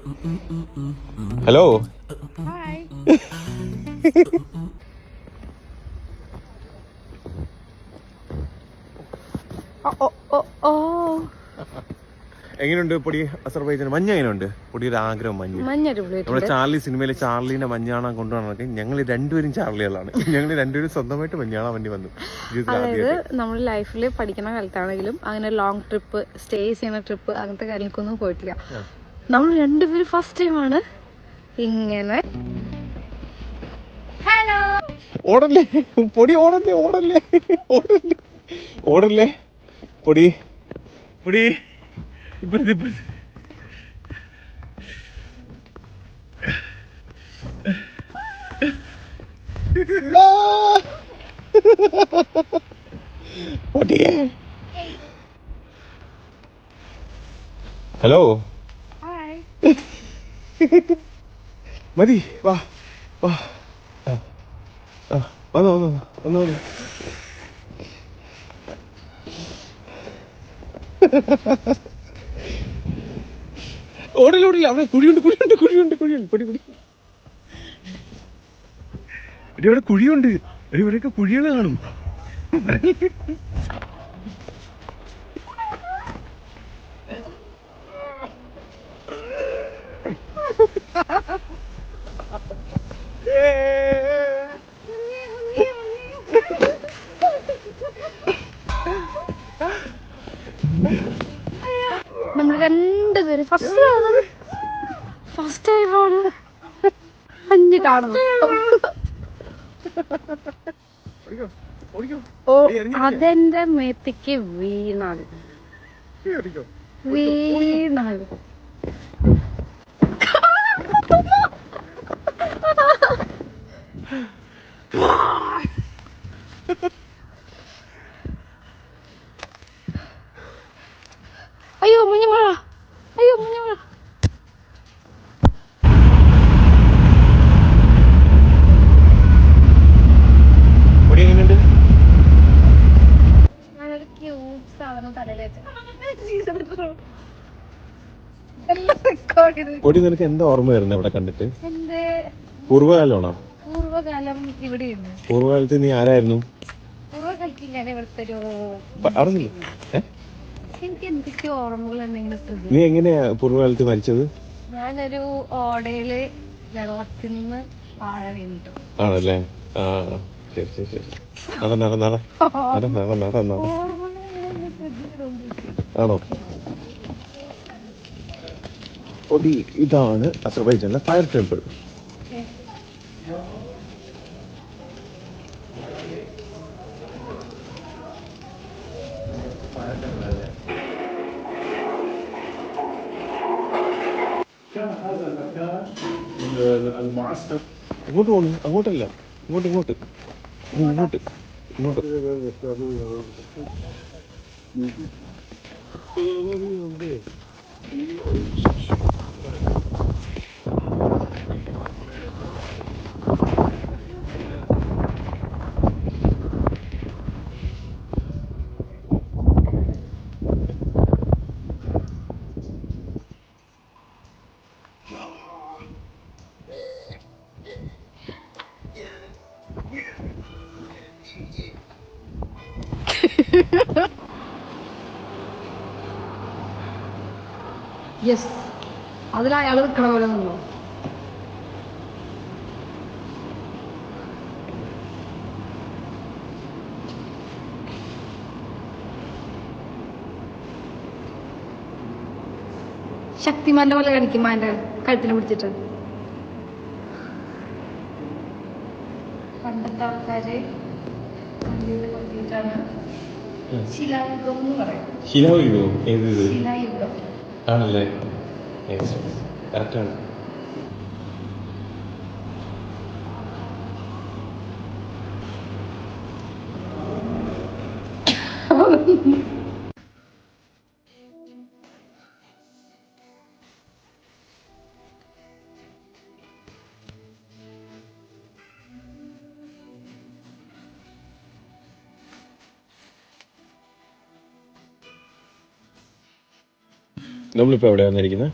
Hello. Hi. എങ്ങനെയുണ്ട് പൊടി Azerbaijan മഞ്ഞ്? എങ്ങനെയുണ്ട് പൊടിയുടെ ആഗ്രഹം? മഞ്ഞ് നമ്മുടെ ചാർലി സിനിമയിലെ ചാർലിന്റെ മഞ്ഞ് കാണാൻ കൊണ്ടുപോകണമെങ്കിൽ ഞങ്ങൾ രണ്ടുപേരും ചാർലികളാണ്. ഞങ്ങൾ രണ്ടുപേരും സ്വന്തമായിട്ട് മഞ്ഞ് കാണാൻ വേണ്ടി വന്നു. അതായത് നമ്മൾ ലൈഫിൽ പഠിക്കുന്ന കാലത്താണെങ്കിലും അങ്ങനെ ലോങ് ട്രിപ്പ്, സ്റ്റേ ചെയ്യുന്ന ട്രിപ്പ്, അങ്ങനത്തെ കാര്യങ്ങൾക്കൊന്നും പോയിട്ടില്ല. നമ്മൾ രണ്ടുപേരും ഫസ്റ്റ് ടൈമാണ് ഇങ്ങനെ. ഹലോ. ഓടല്ലേ പൊടി, ഓടല്ലേ ഓടല്ലേ ഓടല്ലേ ഓടല്ലേ പൊടി പൊടി. ഇപ്പഴത്തെ പൊടിയേ. ഹലോ. ഹായ്. മതി, വാ വാ. വന്നോ വന്നോ വന്നോ. ഓടലോടില്ല, അവിടെ കുഴിയുണ്ട് കുഴിയുണ്ട് കുഴിയുണ്ട് കുഴിയുണ്ട് പൊടി പൊടി. ഇവിടെ കുഴിയുണ്ട്, ഇവിടെയൊക്കെ കുഴികൾ കാണും. നമ്മൾ രണ്ടുപേരും ഫസ്റ്റ് ടൈമാണ് മഞ്ഞ് കാണുന്നത്. ഓ, അതെന്റെ മേത്തേക്ക് വീണാൽ അയ്യോ മഞ്ഞുമഴ, അയ്യോ മഞ്ഞുമഴ. പൊടി എങ്ങനെയുണ്ട്? ഞാനൊരു ക്യൂട്ട് സാധനം തലയിലേക്ക്. പൊടി, നിനക്ക് എന്താ ഓർമ്മ വരുന്നത് ഇവിടെ കണ്ടിട്ട്? എന്റെ പൂർവ്വകാലമാണോ? പൂർവ്വകാലം ഇവിടെയുണ്ട്. പൂർവ്വകാലത്ത് നീ ആരായിരുന്നു? പൂർവ്വകാലത്ത് ഞാൻ ഇവിടുത്തെ ഒരു അറിഞ്ഞില്ല. എനിക്ക് എന്തൊക്കെയോ ഓർമ്മകൾ എന്തെങ്കിലും. നീ എങ്ങനെയാ പൂർവ്വകാലത്ത് മരിച്ചത്? ഞാനൊരു ഓടയില് വെള്ളത്തിൽ നിന്ന് താഴെ വീണിട്ടു. ആണല്ലേ? ആ, ശരി ശരി ശരി. നട നട നട നട നട നട നട. ആണോ? പൊടി, ഇതാണ് അസർബൈജാനിലെ ഫയർ ടെമ്പിൾ. ഇങ്ങോട്ട് പോണു, അങ്ങോട്ടല്ല, ഇങ്ങോട്ട് ഇങ്ങോട്ട് ഇങ്ങോട്ട് ഇങ്ങോട്ട്. യെസ്, അതിലയാൾ നിൽക്കണ പോലെ നിന്നോ. ശക്തിമാന്റെ പോലെ കാണിക്കും മാന്റെ കഴുത്തിന് പിടിച്ചിട്ട്. പണ്ടത്തെ ആൾക്കാര് ശിലായുഗം എന്ന് പറയും. ശിലായുഗോ? ഏത്? ശിലായുഗം ആണല്ലേ? കറക്റ്റാണ്. നമ്മളിപ്പോൾ എവിടെയാണ് ഇരിക്കുന്നത്?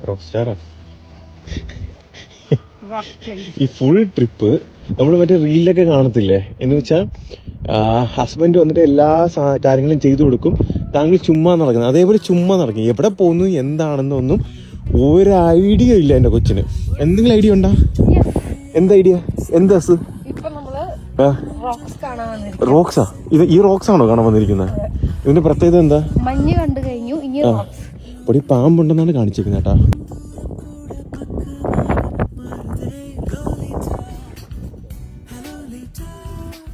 റോക്ക് സ്റ്റാറാ. ഈ ഫുൾ ട്രിപ്പ് നമ്മൾ മറ്റേ റീലിലൊക്കെ കാണത്തില്ലേ, എന്ന് വെച്ചാൽ ഹസ്ബൻഡ് വന്നിട്ട് എല്ലാ കാര്യങ്ങളും ചെയ്തു കൊടുക്കും, താങ്കൾ ചുമ്മാ നടക്കുന്നത്. അതേപോലെ ചുമ്മാ നടക്കും, എവിടെ പോകുന്നു എന്താണെന്നൊന്നും ഒരു ഐഡിയ ഇല്ല എൻ്റെ കൊച്ചിന്. എന്തെങ്കിലും ഐഡിയ ഉണ്ടോ? എന്ത് ഐഡിയ? എന്താ റോക്സാ? ഈ റോക്സ് ആണോ കാണാൻ വന്നിരിക്കുന്നത്? ഇതിന്റെ പ്രത്യേകത എന്താ? മഞ്ഞ് കണ്ടു കഴിഞ്ഞു, ഇനി ഇവിടെ പാമ്പുണ്ടെന്നാണ് കാണിച്ചിരിക്കുന്നത് കേട്ടാ.